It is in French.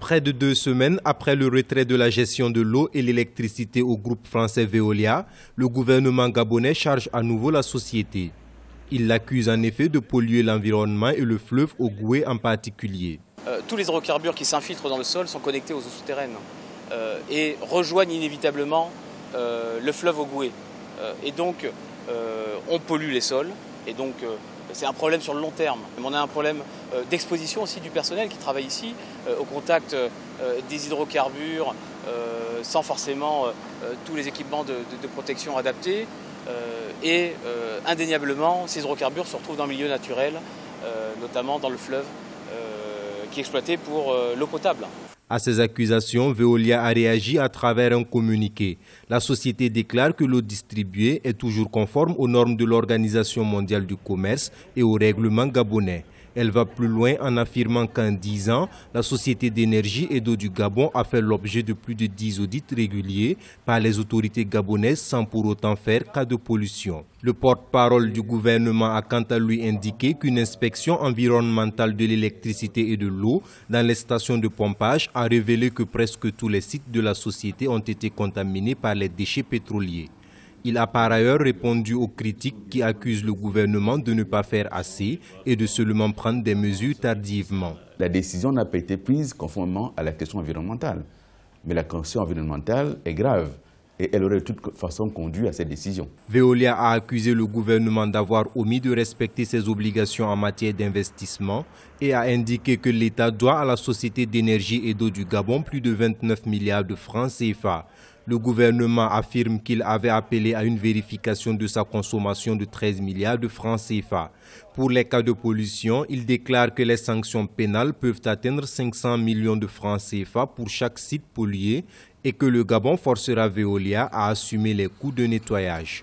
Près de 2 semaines après le retrait de la gestion de l'eau et l'électricité au groupe français Veolia, le gouvernement gabonais charge à nouveau la société. Il l'accuse en effet de polluer l'environnement et le fleuve Ogoué en particulier. Tous les hydrocarbures qui s'infiltrent dans le sol sont connectés aux eaux souterraines et rejoignent inévitablement le fleuve Ogoué. Et donc on pollue les sols et donc c'est un problème sur le long terme. On a un problème d'exposition aussi du personnel qui travaille ici au contact des hydrocarbures sans forcément tous les équipements de protection adaptés. Et indéniablement, ces hydrocarbures se retrouvent dans le milieu naturel, notamment dans le fleuve qui est exploité pour l'eau potable. À ces accusations, Veolia a réagi à travers un communiqué. La société déclare que l'eau distribuée est toujours conforme aux normes de l'Organisation mondiale du commerce et aux règlements gabonais. Elle va plus loin en affirmant qu'en 10 ans, la Société d'énergie et d'eau du Gabon a fait l'objet de plus de 10 audits réguliers par les autorités gabonaises sans pour autant faire cas de pollution. Le porte-parole du gouvernement a quant à lui indiqué qu'une inspection environnementale de l'électricité et de l'eau dans les stations de pompage a révélé que presque tous les sites de la société ont été contaminés par les déchets pétroliers. Il a par ailleurs répondu aux critiques qui accusent le gouvernement de ne pas faire assez et de seulement prendre des mesures tardivement. La décision n'a pas été prise conformément à la question environnementale. Mais la question environnementale est grave et elle aurait de toute façon conduit à cette décision. Veolia a accusé le gouvernement d'avoir omis de respecter ses obligations en matière d'investissement et a indiqué que l'État doit à la Société d'énergie et d'eau du Gabon plus de 29 milliards de francs CFA. Le gouvernement affirme qu'il avait appelé à une vérification de sa consommation de 13 milliards de francs CFA. Pour les cas de pollution, il déclare que les sanctions pénales peuvent atteindre 500 millions de francs CFA pour chaque site pollué et que le Gabon forcera Veolia à assumer les coûts de nettoyage.